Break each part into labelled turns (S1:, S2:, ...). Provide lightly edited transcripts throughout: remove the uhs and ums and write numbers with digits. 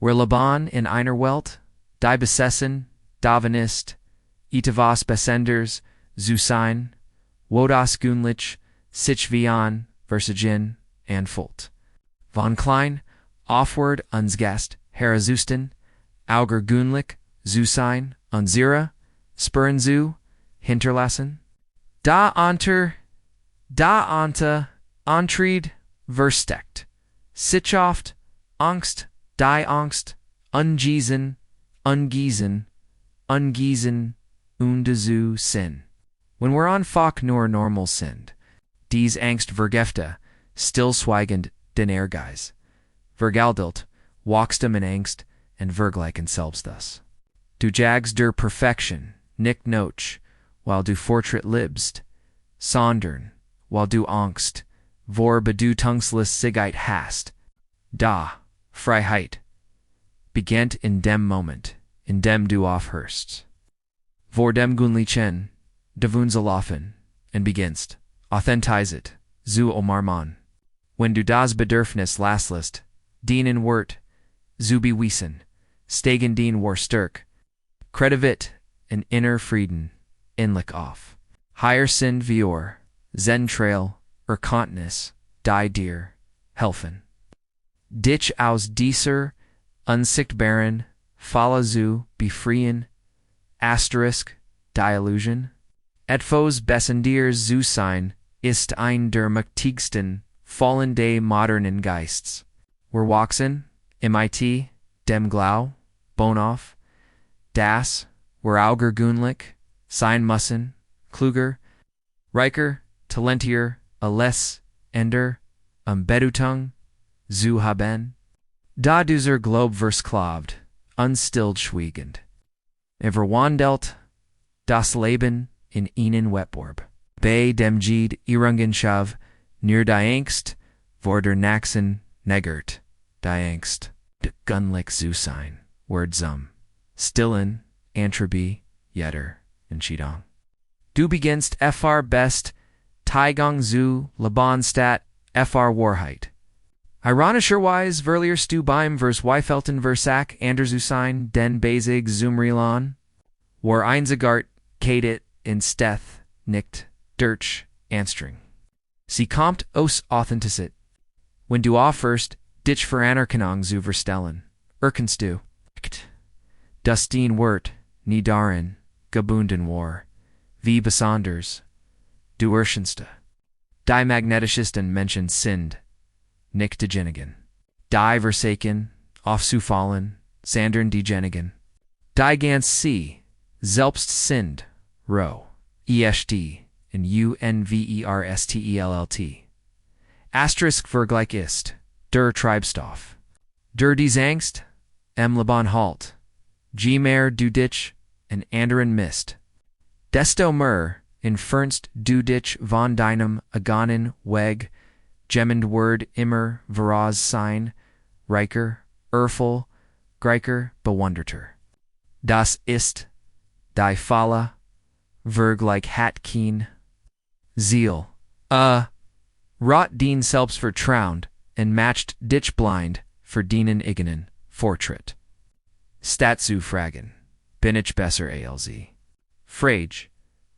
S1: Wer Laban in einer Welt, die besessen, davon ist, etwas Besonders zu sein, wo das gewöhnlich, sich wie ein Versagen anfühlt. Von klein, aufwärts uns Gast herauszusten, auger gewöhnlich zu sein, unsere Spuren zu hinterlassen. Da ante, Antrieb versteckt, sich oft, Angst, die Angst, ungießen, und zu sin. When we're on Fach nur normal sind, diese Angst vergifte, stillschweigend den Ehrgeiz. Vergäldet, Wachstum Angst, und Vergleichen selbst das. Du jagst der Perfektion, nicht noch, weil du Fortschritt liebst, sondern, weil du Angst, vor Bedeutungslosigkeit hast. Da, Freiheit, beginnt in dem Moment, in dem du aufhörst. Vor dem gewöhnlichen, davonzulaufen, und beginnst, authentisiert, zu umarmen. Wenn du das Bedürfnis loslässt, dienen wird, zu bewiesen, steigen den war stark, Kreativität und inner Frieden, innerlich auf. Higher sind wir, Zentrail, Erkenntnis, die dir, helfen. Dich aus dieser, unsichtbaren, Falle zu befreien, die Illusion. Etwas Besonderes zu sein, ist ein der mächtigsten Fallen des modernen Geists. Wir wachsen, mit, dem Glau, Bonauf, das, wir auger gewöhnlich, sein müssen, kluger, reicher, talentier, alles, ender, Bedeutung, zu haben. Da dieser Globe versklavt, unstillschweigend. Verwandelt, das Leben in ihnen Wettbewerb. Bei dem Jed Irrungenschaft, nur die Angst, vor der Naxen negert, die Angst, de gewöhnlich zu sein, wird zum Stillen, Antribie, jeder Entscheidung. Du beginnst fr best, Teigang zu Labanstadt, fr Wahrheit. Ironischerweise verlierst du beim vers Weifelten versack anders zu sein, den Basig Zumrilan, war einzigartig in Steth, nicht, durch, Anstring. Sie kommt aus Authentizität. Wenn du aufhörst, dich für Anerkennung zu verstellen, erkennst du, dass dein Wort nie darin gebunden war, wie besonders, du erscheinste. Die magnetischsten Menschen sind, nicht diejenigen, die versaken, aufzufallen, sondern diejenigen, die ganz sie, selbst sind, rho, est, in unverstellt. Asterisk Vergleich ist, der Treibstoff. Der diese Angst, Laban halt, mehr du dich, en anderen Mist. Desto mehr, entfernst du dich von deinem eigenen Weg, gemmend Word immer voraus sein, reicher, erfol, greicher, bewunderter. Das ist, die Falle, Vergleich hat kein Ziel, rot den Selbstvertrauen, und matcht dich blind, verdienen eigenen Fortschritt. Statt zu fragen, bin ich besser als Frage,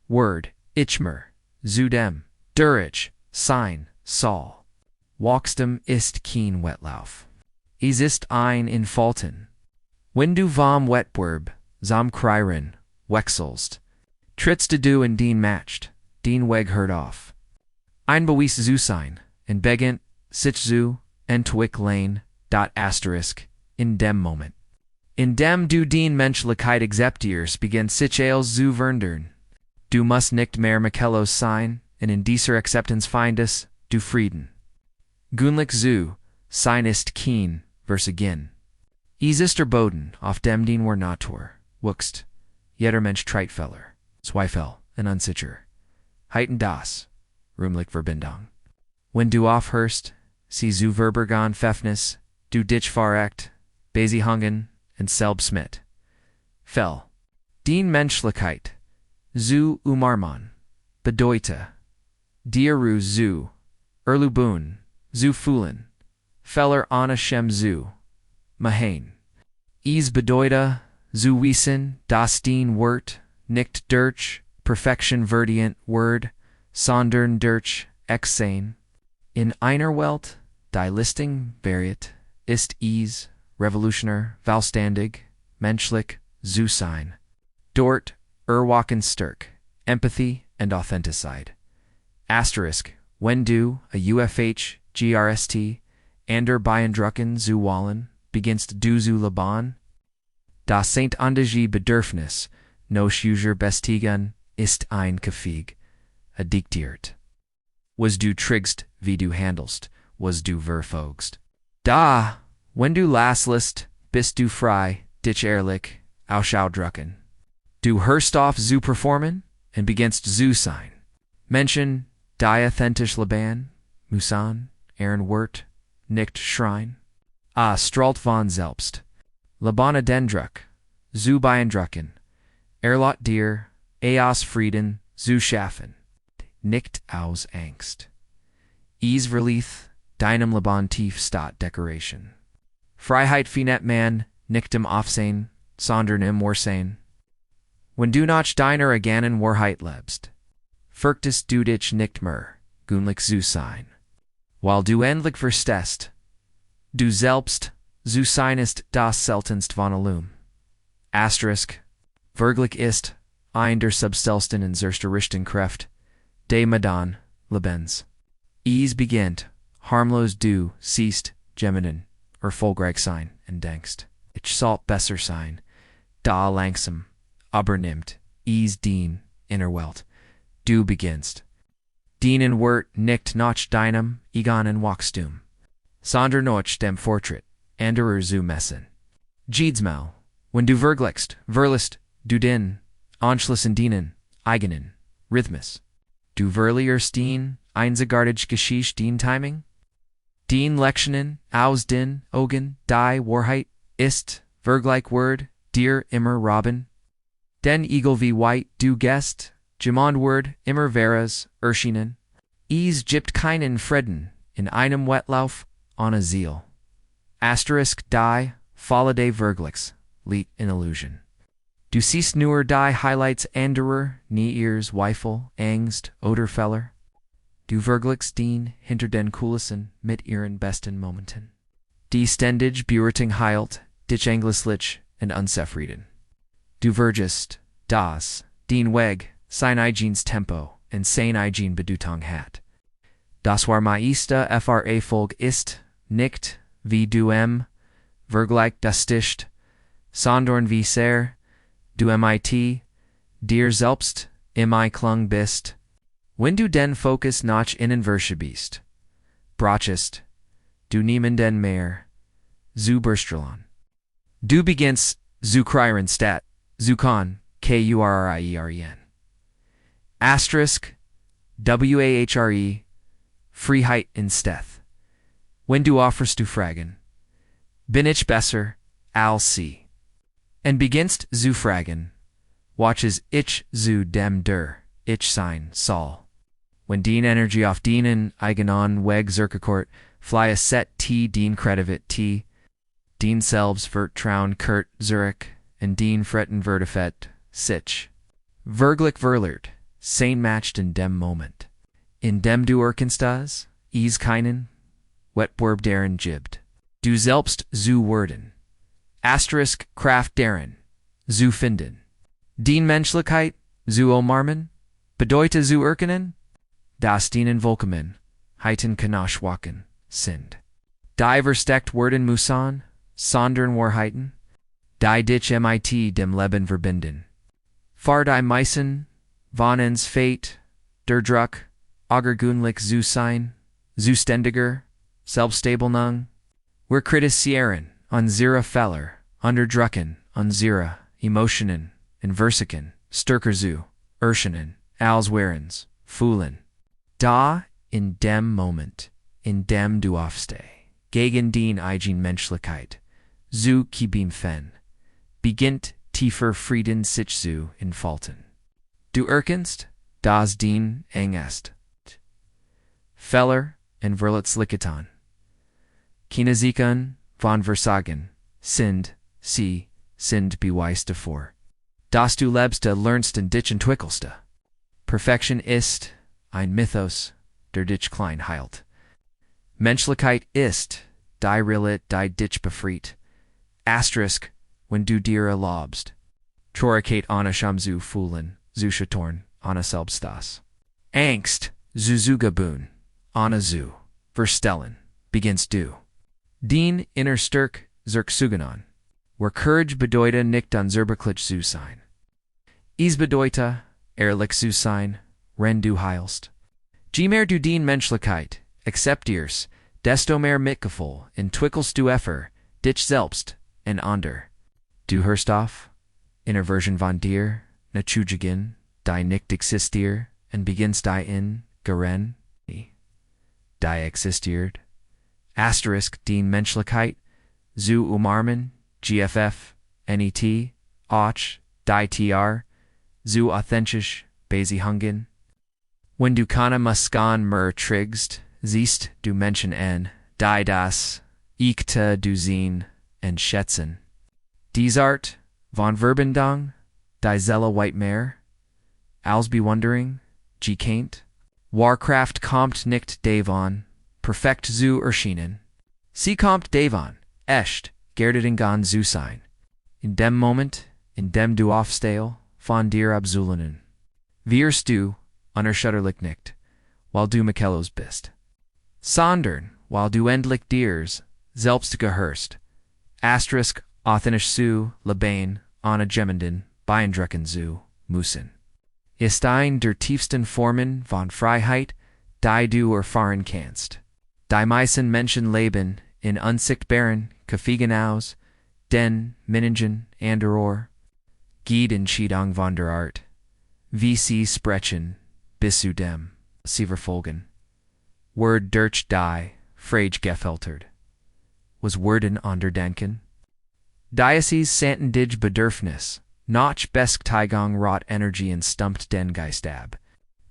S1: Word, ich mir, zu dem, der ich, sein, soll. Wachstum ist kein Wettlauf. Es ist ein Entfalten. Wenn du vom Wettbewerb, zum Kreien, wechselst, trittst du in den matcht, den Weg hört auf. Ein Beweis zu sein, in beginnt, sich zu, entwick lane, dot asterisk, in dem Moment. In dem du den Menschlichkeit akzeptierst, beginnt sich als zu verändern. Du musst nicht mehr Michelos sein, und in dieser Akzeptanz findest du Frieden. Gewöhnlich zu sein ist kein Versagen. Es ist der Boden, auf dem den wir Natur, wuchst, jeder Mensch Treitfeller, Zweifel und unsicher. Heiten das, räumlich Verbindung. Wenn du aufhörst, sie zu verbergen Pfeffnis, du dich verreckt, Besihungen und selbst mit. Fell, den Menschlichkeit, zu umarmen, bedeute, dir zu, erlubun, zu fühlen, feller Anna Shem zu, Mahain. bedeutet, zu wissen, dass dein Wort nicht durch Perfektion verdient Word, sondern durch Sein. In einer Welt, die Listing variet, ist revolutionär, vollständig, menschlich, zu sein. Dort erwachen Stärke, Empathy and Authenticity. Asterisk, wenn du, a grst, ander beeindrucken zu wollen, beginnst du zu leben, das einzige Bedürfnis, noch user bestigen, ist ein Kaffee, addiktiert. Was du trägst, wie du handelst, was du verfolgst. Da, wenn du loslässt, bist du frei, dich ehrlich, ausdrücken. Du hörst auf zu performen und beginnst zu sein. Menschen, die authentisch leben, müssen, ihren Wort, nicht schreien. Strahlt von selbst. Leben den Druck, zu beeindrucken. Erlaubt dir, aus Frieden zu schaffen, nicht aus Angst. Verlieth, deinem Leben tief statt Dekoration. Freiheit findet man, nicht im Aufsehen, sondern im Wohlsein. Wenn du nach deiner eigenen Wahrheit lebst, fürchtest du dich nicht mehr, gewöhnlich zu sein. Weil du endlich verstehst, du selbst, zu sein ist das seltenst von allem. Asterisk, wirklich ist, ein der substelsten und zerstörerischen Kräfte, des modernen Lebens. Beginnt, harmlos du siehst, geminen, erfolgreich sein und denkst, ich sollte besser sein, da langsam, übernimmt, den inner Welt. Du beginnst. Dienen Wort nicht nach deinem eigenen Wachstum, sondern nach dem Fortschritt anderer zu messen. Jedes wenn du verlässt du den Anschluss in deinen eigenen Rhythmus. Du verlierst den einzigartig Geschichte den Timing. Den Lektionen aus den Augen die Wahrheit ist, vergleich Word, dir immer Robin. Den egal wie weit du gehst, jemand Word immer veras erschienen. Gibt keinen Frieden in einem Wettlauf ohne Ziel. Asterisk die Falle des Vergleichs liegt in Illusion. Du siehst nur die Highlights anderer, nie ihre Zweifel, Angst oder Fehler. Du vergleichst den hinter den Kulissen mit ihren besten Momenten. Die ständig Beurteilung heilt dich ängstlich und unzufrieden. Du vergisst, dass den Weg sein eigenes Tempo und sein eigen Bedeutung hat. Das war meiste Erfolg ist, nicht, wie du Vergleich das Sticht, sondern wie sehr du mit dir selbst im Einklang bist. Wenn du den Fokus nach innen bist, brauchst du niemanden mehr zu berstrahlen. Du beginnst zu kreieren statt zu kurien. Asterisk WAHRE Freiheit in Steth. Wenn du offerst du fragen, bin ich besser als sie? Und beginnst zu fragen, watches ich zu dem ich sein soll. Wenn den Energie auf den eigenen Weg zurückkehrt, fliehe set den Kreativität, den Selbstvertrauen kehrt zurück, und den Fretten vertiefet sich. Wirklich verliert, sein matcht in dem Moment. In dem du erkennst das, keinen Wettbewerb darin gibt. Du selbst zu werden. Asterisk Kraft darin, zu finden. Den Menschlichkeit zu umarmen, bedeutet zu erkennen, dass denen Vollkommen, heiten Kanaschwaken sind. Die versteckt werden müssen, sondern Wahrheiten, die dich mit dem Leben verbinden. Fahr die meisten, von uns Fate, der Druck, gewöhnlich zu sein, zu ständiger, Selbststabilisierung, wir kritisieren unsere Fehler, unterdrücken unsere Emotionen, und versuchen, stärker zu erscheinen, als wirens, fühlen. Da, in dem Moment, in dem du aufstehst, gegen den eigen Menschlichkeit, zu kämpfen, beginnt tiefer Frieden sich zu entfalten. Du erkennst, dass den Angst, Fehler und Verletzlichkeiten, Kinesiken von Versagen, sind, sie, sind beweist vor. Dass du lebst, lernst und dich entwickelst. Perfektion ist ein Mythos, der dich klein heilt. Menschlichkeit ist die Realität, die dich befreit. Asterisk, wenn du dir erlaubst. Troricate anna zu fühlen, zu schatorn, anna selbst das. Angst, zuzugabun, anna zu, verstellen, beginnst du. Dien innerstürk, zurückzugenan. Where courage bedeute nicht unzerbrechlich zu sein. Is bedeute, ehrlich zu sein, wenn du heilst. Je mehr du dien Menschlichkeit akzeptierst, desto mehr mitgefühl entwickelst du für dich selbst und andere. Du hörst auf, Innerversion von dir, nachzujagen, die nicht existiert, und beginnst die in, geren, die existiert. Asterisk dien Menschlichkeit, zu umarmen, GFF, NET, och, die TR, zu authentisch, hungen. Wenn du keine Muskan mehr trägst, siehst du Menschen en, die das, ikte du sehen, und schätzen. Dies Art, von Verbindung, die Seele weit mehr, als bewundering, gekannt, Warcraft kommt nicht davon, perfekt zu erschienen. Sie kommt davon, echt, gerdetingan zu sein. In dem Moment, in dem du aufstehst, von dir abzulehnen. Wirst du, unerschütterlich nicht, weil du Michelos bist. Sondern, weil du endlich dirs, selbst gehörst. Asterisk, authentisch zu, leben, ohne Gemenden, beeindrucken zu müssen. Ist ein der tiefsten Formen von Freiheit, die du erfahren kannst. Die meisten Menschen leben in unsichtbaren, Gefügen aus, den Minigen anderer, geht Entscheidung von der Art, wie sie sprechen, bis zu dem, sie verfolgen. Word durch die, frage gefiltert. Was Worden onderdenken? Diocese santen dig bedürfnis, noch Besktigung rot Energie und stumpt den Geist ab.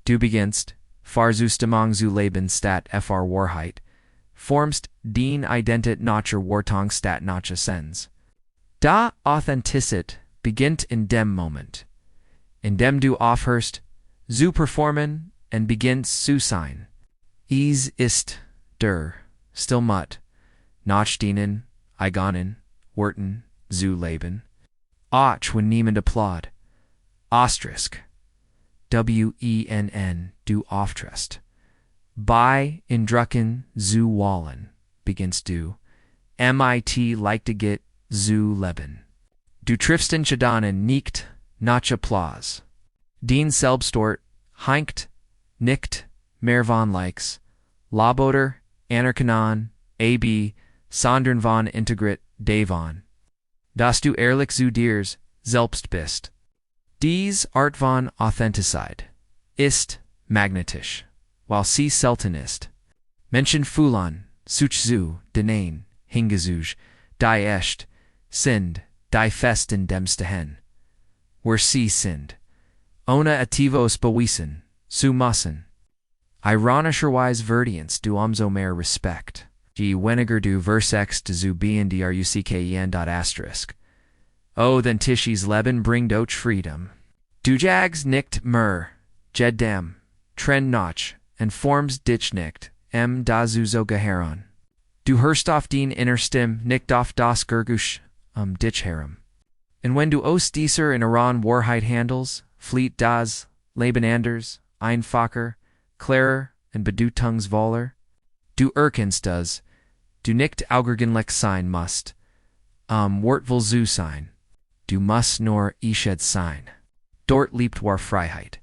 S1: Du beginnst, Fahrzustimmung zu Leben stat fr Wahrheit, formst den Identit nacher Wartong stat nacher Sens. Da Authentizität beginnt in dem Moment, in dem du aufhörst, zu performen und beginnst zu sein. Es ist der, stillmut, nach denen, eigonen, Worten, zu leben. Och, wenn niemand applaud. Asterisk. WENN, du auftrest. Bei Indrucken zu wallen, beginnst du. MIT leichtiget zu leben. Du triffst in Chadanen nicht, nach Applaus. Den Selbstort, heinkt, nicht, mehr von likes. Laboter, anerkennen, AB, sondern von integrit, davon. Dass du ehrlich zu dirs, selbst bist. Dies Art von Authentizität ist magnetisch, while sie selten ist. Menschen fühlen, sich zu, denen, hingesuch, die echt, sind, die fest in dem stehen. Where sie sind. Ohne ativos bewiesen, zu müssen. Ironischerweise verdienst du umso mehr Respekt. Je weniger du versexst zu BNDRUCKEN. Asterisk. Oh, then Tischi's Leben bringt auch Freedom. Du jagst nicht mehr, jed dem, trenn noch, und forms dich nicht, da so geheran. Du hörst auf den Innerstim nicht auf das Gergusch, dich herum. Und wenn du aus dieser in Iran Wahrheit handels, flieht das Leben anders, einfacher, klarer und bedeutungsvoller. Du erkennst das, du nicht augenblicklich sein musst, wortvoll zu sein. Du musst nur isched sein. Dort liebt war Freiheit.